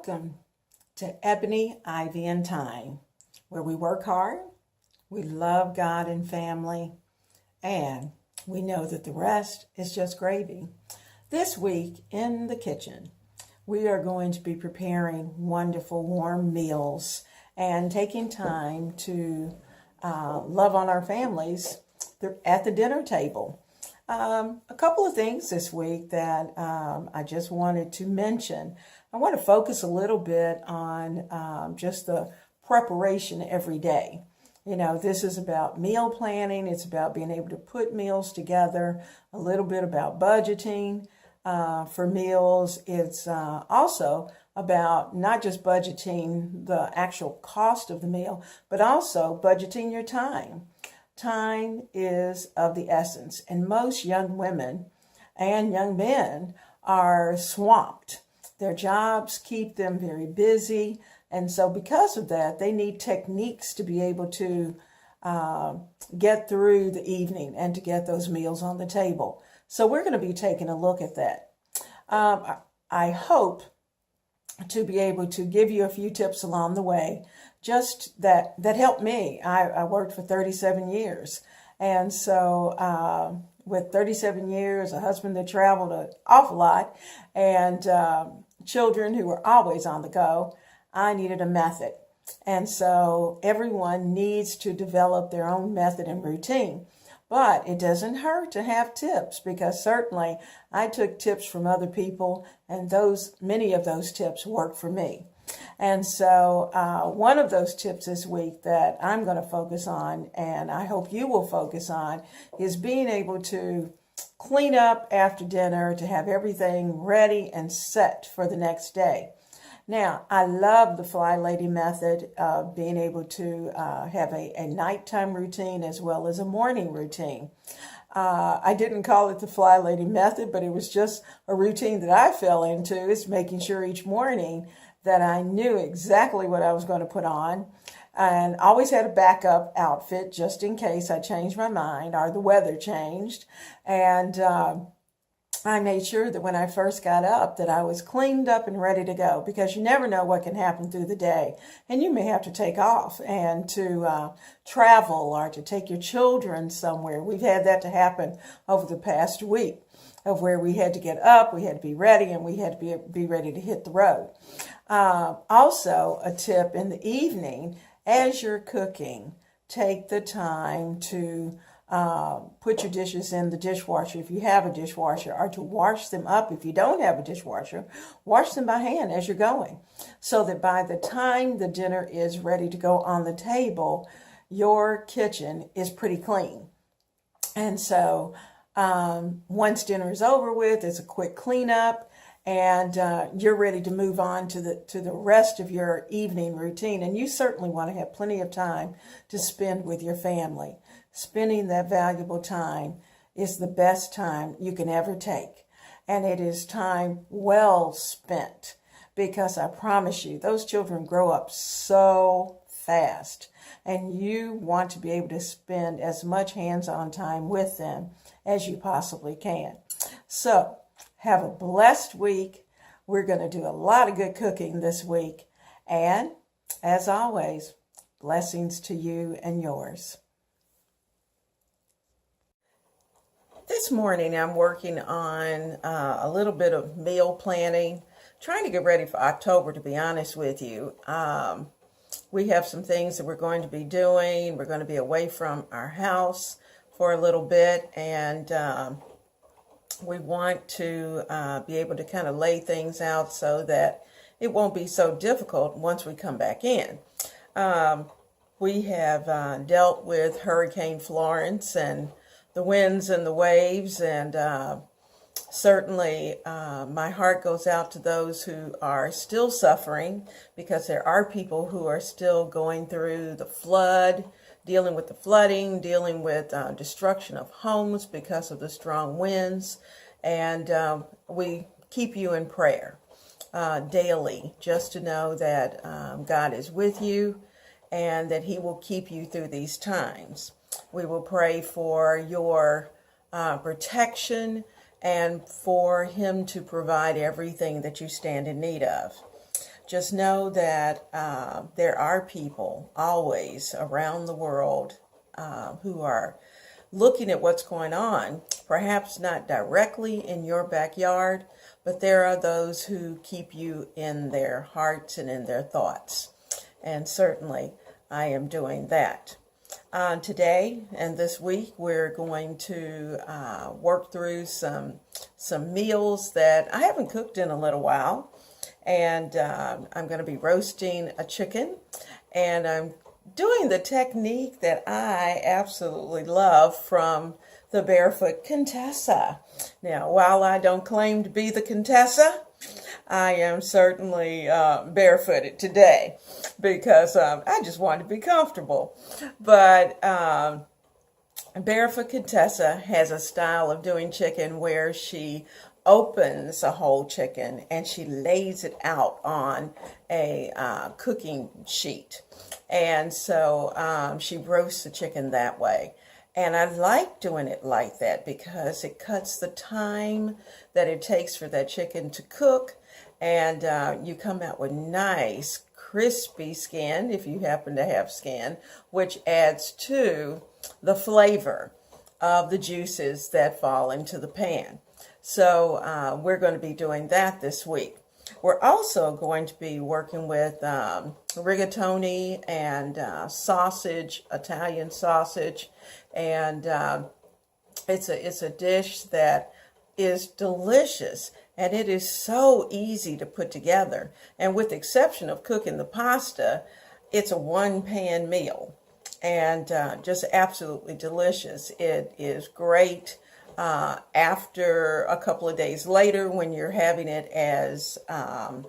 Welcome to Ebony, Ivy, and Thyme, where we work hard, we love God and family, and we know that the rest is just gravy. This week in the kitchen, we are going to be preparing wonderful warm meals and taking time to love on our families at the dinner table. A couple of things this week that I just wanted to mention. I want to focus a little bit on just the preparation every day. You know, this is about meal planning. It's about being able to put meals together, a little bit about budgeting for meals. It's also about not just budgeting the actual cost of the meal, but also budgeting your time. Time is of the essence, and most young women and young men are swamped. Their jobs keep them very busy, and so because of that, they need techniques to be able to get through the evening and to get those meals on the table. So we're going to be taking a look at that. I hope to be able to give you a few tips along the way, just that helped me. I worked for 37 years. And so with 37 years, a husband that traveled an awful lot, and children who were always on the go, I needed a method. And so everyone needs to develop their own method and routine. But it doesn't hurt to have tips, because certainly I took tips from other people, and many of those tips worked for me. And so one of those tips this week that I'm going to focus on, and I hope you will focus on, is being able to clean up after dinner, to have everything ready and set for the next day. Now, I love the Fly Lady method of being able to have a nighttime routine as well as a morning routine. I didn't call it the Fly Lady method, but it was just a routine that I fell into. It's making sure each morning that I knew exactly what I was going to put on, and always had a backup outfit just in case I changed my mind or the weather changed. And I made sure that when I first got up that I was cleaned up and ready to go, because you never know what can happen through the day. And you may have to take off and to travel or to take your children somewhere. We've had that to happen over the past week, of where we had to get up, we had to be ready, and we had to be ready to hit the road. Also, a tip in the evening, as you're cooking, take the time to put your dishes in the dishwasher if you have a dishwasher, or to wash them up if you don't have a dishwasher. Wash them by hand as you're going, so that by the time the dinner is ready to go on the table, your kitchen is pretty clean. And so once dinner is over with, it's a quick cleanup, and you're ready to move on to the rest of your evening routine. And you certainly want to have plenty of time to spend with your family. Spending that valuable time is the best time you can ever take. And it is time well spent, because I promise you, those children grow up so fast, and you want to be able to spend as much hands-on time with them as you possibly can. So have a blessed week. We're going to do a lot of good cooking this week. And as always, blessings to you and yours. This morning I'm working on a little bit of meal planning, trying to get ready for October, to be honest with you. We have some things that we're going to be doing. We're going to be away from our house for a little bit, and we want to be able to kind of lay things out so that it won't be so difficult once we come back in. We have dealt with Hurricane Florence and the winds and the waves, and certainly my heart goes out to those who are still suffering, because there are people who are still going through the flood, dealing with the flooding, dealing with destruction of homes because of the strong winds. And we keep you in prayer daily, just to know that God is with you and that He will keep you through these times. We will pray for your protection and for Him to provide everything that you stand in need of. just know that there are people always around the world who are looking at what's going on, perhaps not directly in your backyard, but there are those who keep you in their hearts and in their thoughts. And certainly I am doing that. Today and this week, we're going to work through some meals that I haven't cooked in a little while. And I'm going to be roasting a chicken, and I'm doing the technique that I absolutely love from the Barefoot Contessa. Now, while I don't claim to be the Contessa, I am certainly barefooted today because I just want to be comfortable. But Barefoot Contessa has a style of doing chicken where she opens a whole chicken and she lays it out on a cooking sheet. And so she roasts the chicken that way. And I like doing it like that because it cuts the time that it takes for that chicken to cook. And you come out with nice, crispy skin, if you happen to have skin, which adds to the flavor of the juices that fall into the pan. So we're going to be doing that this week. We're also going to be working with rigatoni and sausage, Italian sausage, and it's a dish that is delicious, and it is so easy to put together. And with the exception of cooking the pasta, it's a one-pan meal, and just absolutely delicious. It is great after a couple of days later when you're having it as a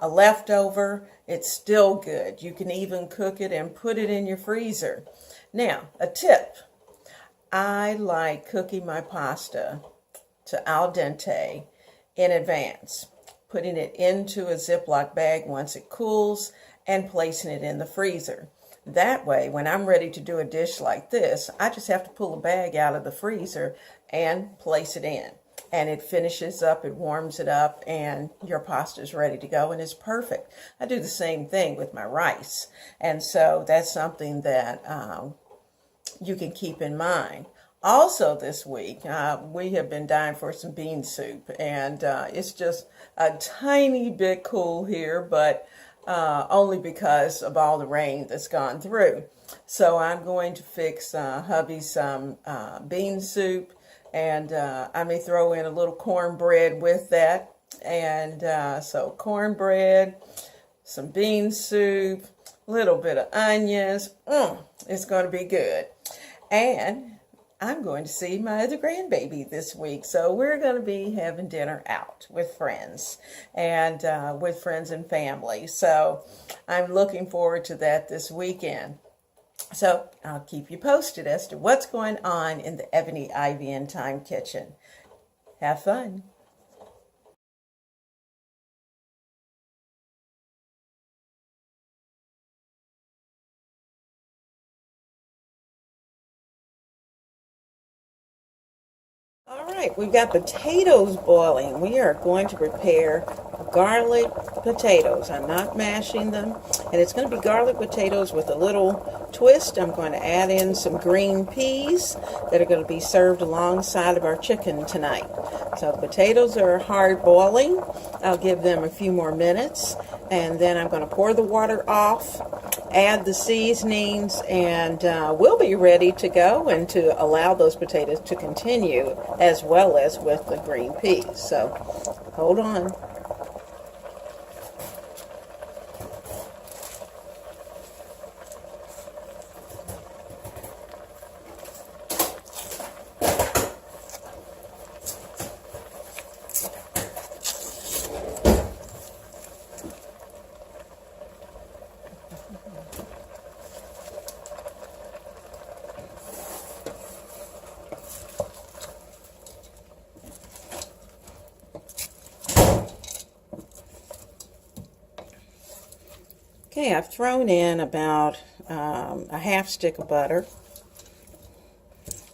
leftover. It's still good. You can even cook it and put it in your freezer. Now, a tip. I like cooking my pasta to al dente in advance, putting it into a Ziploc bag once it cools and placing it in the freezer. That way, when I'm ready to do a dish like this, I just have to pull a bag out of the freezer and place it in. And it finishes up, it warms it up, and your pasta is ready to go, and it's perfect. I do the same thing with my rice. And so that's something that you can keep in mind. Also this week, we have been dying for some bean soup, and it's just a tiny bit cool here, but only because of all the rain that's gone through. So I'm going to fix hubby some bean soup, and I may throw in a little cornbread with that. And so cornbread, some bean soup, a little bit of onions. It's going to be good. And I'm going to see my other grandbaby this week. So we're going to be having dinner out with friends and with friends and family. So I'm looking forward to that this weekend. So I'll keep you posted as to what's going on in the Ebony, Ivy, and Thyme kitchen. Have fun. All right, we've got potatoes boiling. We are going to prepare garlic potatoes. I'm not mashing them, and it's going to be garlic potatoes with a little twist. I'm going to add in some green peas that are going to be served alongside of our chicken tonight. So the potatoes are hard boiling. I'll give them a few more minutes, and then I'm going to pour the water off, add the seasonings, and we'll be ready to go and to allow those potatoes to continue as well as with the green peas. So hold on. Okay, I've thrown in about a half stick of butter,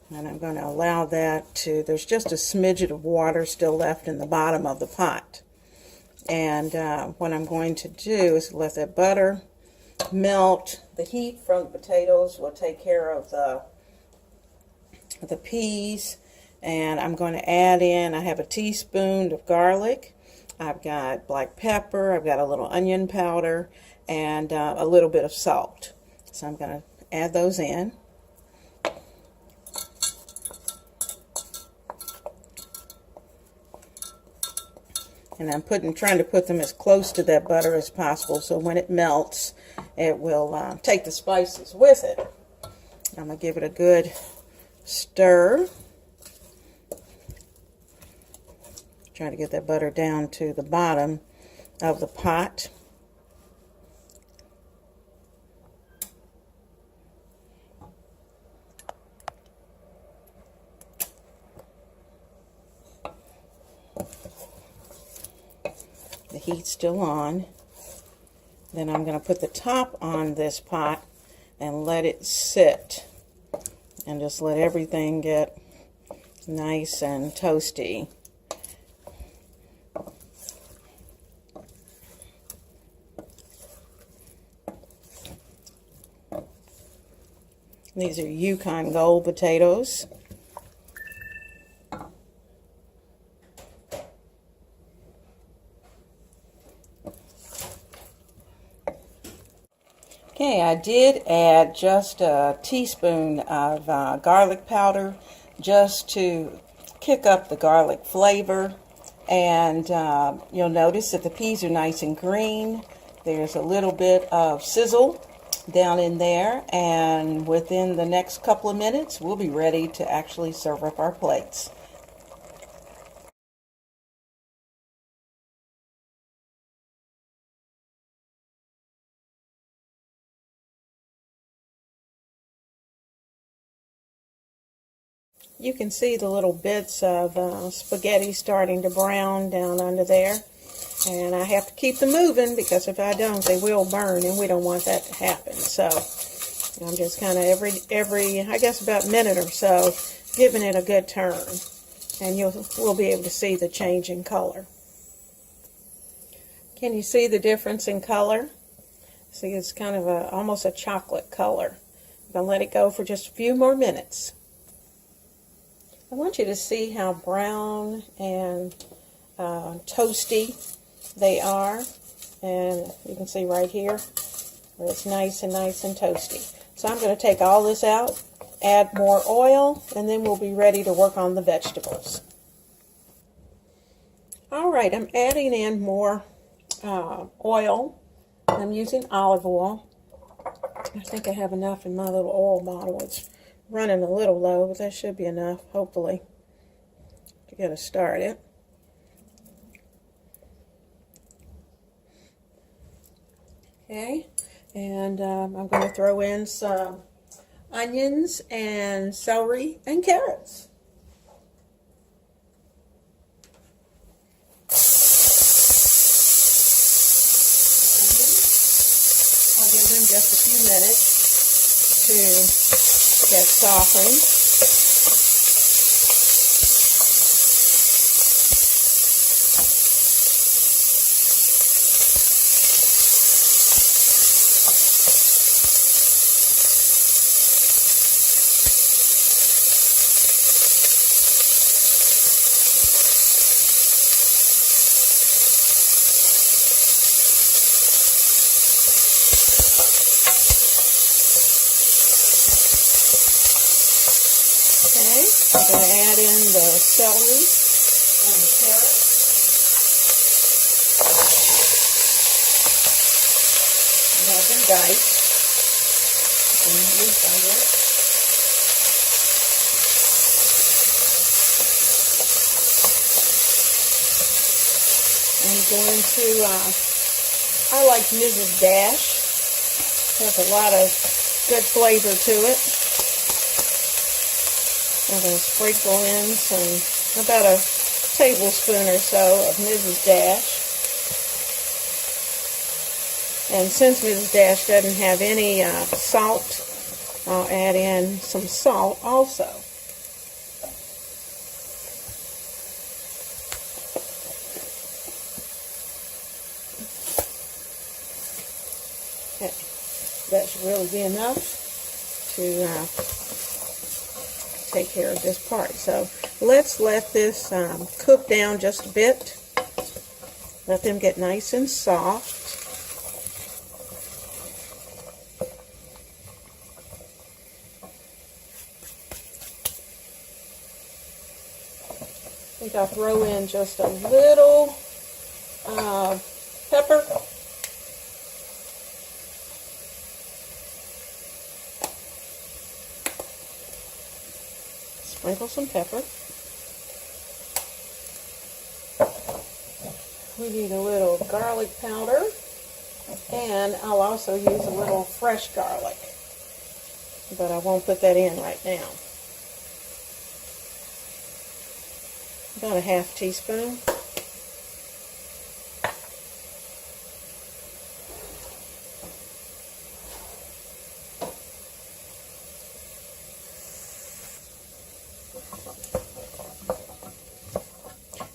and I'm going to allow that to, there's just a smidget of water still left in the bottom of the pot. And what I'm going to do is let that butter melt. The heat from the potatoes will take care of the peas. And I'm going to add in, I have a teaspoon of garlic. I've got black pepper. I've got a little onion powder and a little bit of salt. So I'm going to add those in. And I'm trying to put them as close to that butter as possible, so when it melts, it will take the spices with it. I'm going to give it a good stir. Trying to get that butter down to the bottom of the pot. The heat's still on. Then I'm going to put the top on this pot and let it sit. And just let everything get nice and toasty. These are Yukon Gold potatoes. Okay, I did add just a teaspoon of garlic powder just to kick up the garlic flavor. And you'll notice that the peas are nice and green. There's a little bit of sizzle down in there. And within the next couple of minutes, we'll be ready to actually serve up our plates. You can see the little bits of spaghetti starting to brown down under there. And I have to keep them moving because if I don't, they will burn, and we don't want that to happen. So I'm just kind of every, I guess about a minute or so, giving it a good turn. And we'll be able to see the change in color. Can you see the difference in color? See, it's kind of almost a chocolate color. I'm going to let it go for just a few more minutes. I want you to see how brown and toasty they are. And you can see right here where it's nice and toasty. So I'm going to take all this out, add more oil, and then we'll be ready to work on the vegetables. Alright, I'm adding in more oil. I'm using olive oil. I think I have enough in my little oil bottle. It's running a little low, but that should be enough, hopefully, to get us started. Okay, and I'm going to throw in some onions and celery and carrots. I'll give them just a few minutes to get softened. Okay, I'm going to add in the celery and the carrot. I have them diced and loose under it. I'm going to, I like Mrs. Dash. Has a lot of good flavor to it. I'm going to sprinkle in about a tablespoon or so of Mrs. Dash. And since Mrs. Dash doesn't have any salt, I'll add in some salt also. Okay, that should really be enough to take care of this part. So let's let this cook down just a bit. Let them get nice and soft. I think I'll throw in just a little pepper. Sprinkle some pepper. We need a little garlic powder, and I'll also use a little fresh garlic, but I won't put that in right now. About a half teaspoon.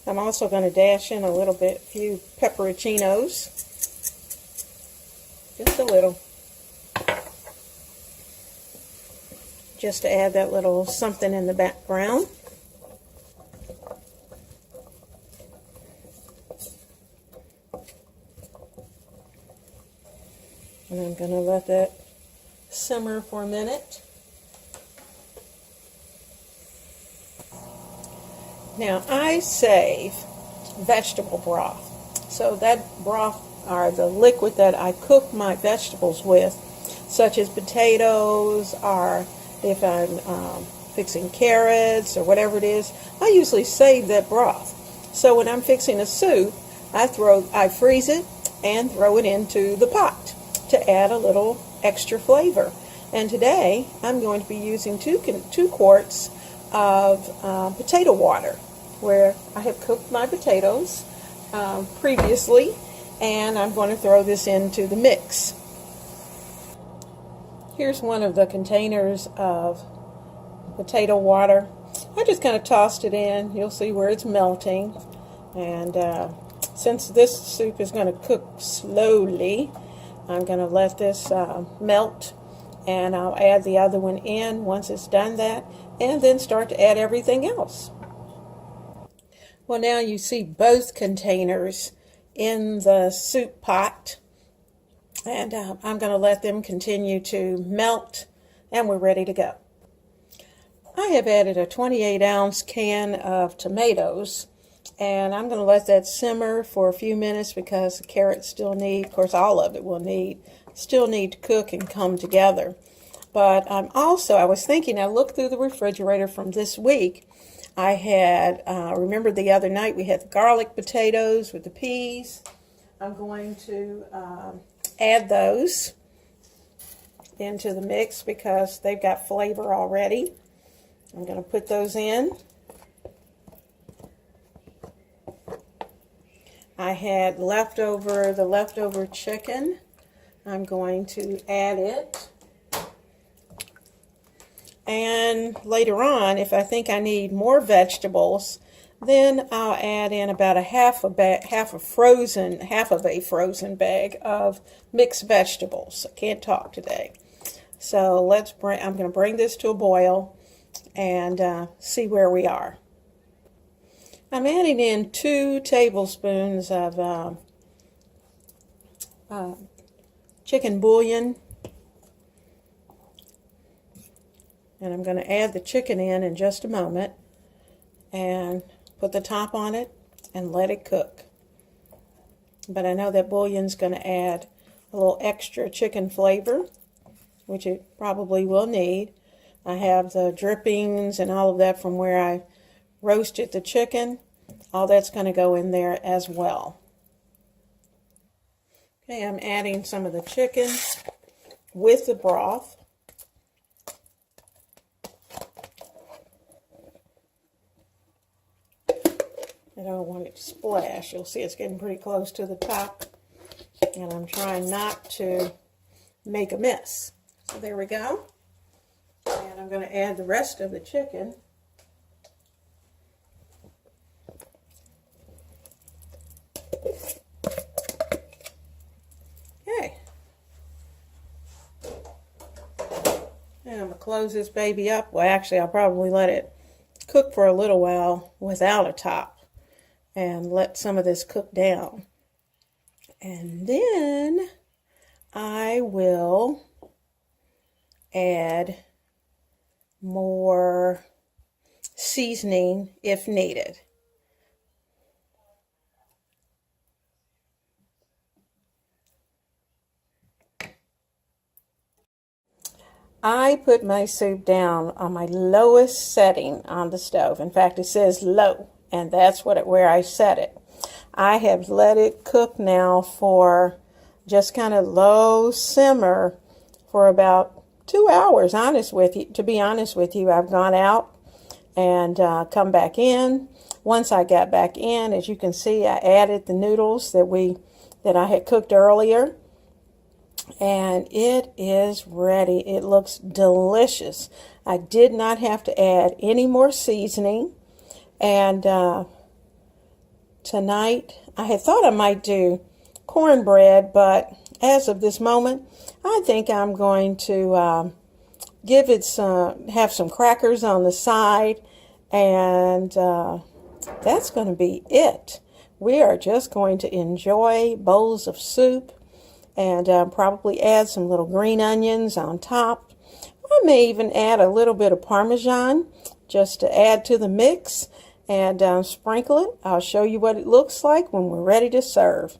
I'm also going to dash in a few pepperoncinos. Just a little. Just to add that little something in the background. And I'm going to let that simmer for a minute. Now, I save vegetable broth. So that broth, or the liquid that I cook my vegetables with, such as potatoes, or if I'm fixing carrots or whatever it is, I usually save that broth. So when I'm fixing a soup, I freeze it and throw it into the pot to add a little extra flavor. And today I'm going to be using two quarts of potato water, where I have cooked my potatoes previously, and I'm going to throw this into the mix. Here's one of the containers of potato water. I just kind of tossed it in. You'll see where it's melting. And since this soup is going to cook slowly, I'm going to let this melt, and I'll add the other one in once it's done that, and then start to add everything else. Well, now you see both containers in the soup pot, and I'm going to let them continue to melt, and we're ready to go. I have added a 28-ounce can of tomatoes, and I'm going to let that simmer for a few minutes because the carrots still need, of course all of it will still need to cook and come together. But I was thinking, I looked through the refrigerator from this week. I had, remember the other night we had the garlic potatoes with the peas. I'm going to add those into the mix because they've got flavor already. I'm going to put those in. I had the leftover chicken. I'm going to add it. And later on, if I think I need more vegetables, then I'll add in about half of a frozen bag of mixed vegetables. I can't talk today. So I'm going to bring this to a boil and see where we are. I'm adding in 2 tablespoons of chicken bouillon. And I'm going to add the chicken in just a moment and put the top on it and let it cook. But I know that bouillon's going to add a little extra chicken flavor, which it probably will need. I have the drippings and all of that from where I roasted the chicken. All that's going to go in there as well. Okay, I'm adding some of the chicken with the broth. I don't want it to splash. You'll see it's getting pretty close to the top. And I'm trying not to make a mess. So there we go. And I'm going to add the rest of the chicken. Okay. close this baby up. Well, actually, I'll probably let it cook for a little while without a top and let some of this cook down. And then I will add more seasoning if needed. I put my soup down on my lowest setting on the stove. In fact, it says low, and that's where I set it. I have let it cook now for just kind of low simmer for about 2 hours, to be honest with you. I've gone out and come back in. Once I got back in, as you can see, I added the noodles that I had cooked earlier. And it is ready. It looks delicious. I did not have to add any more seasoning. And tonight, I had thought I might do cornbread, but as of this moment, I think I'm going to have some crackers on the side, and that's going to be it. We are just going to enjoy bowls of soup and probably add some little green onions on top. I may even add a little bit of Parmesan just to add to the mix and sprinkle it. I'll show you what it looks like when we're ready to serve.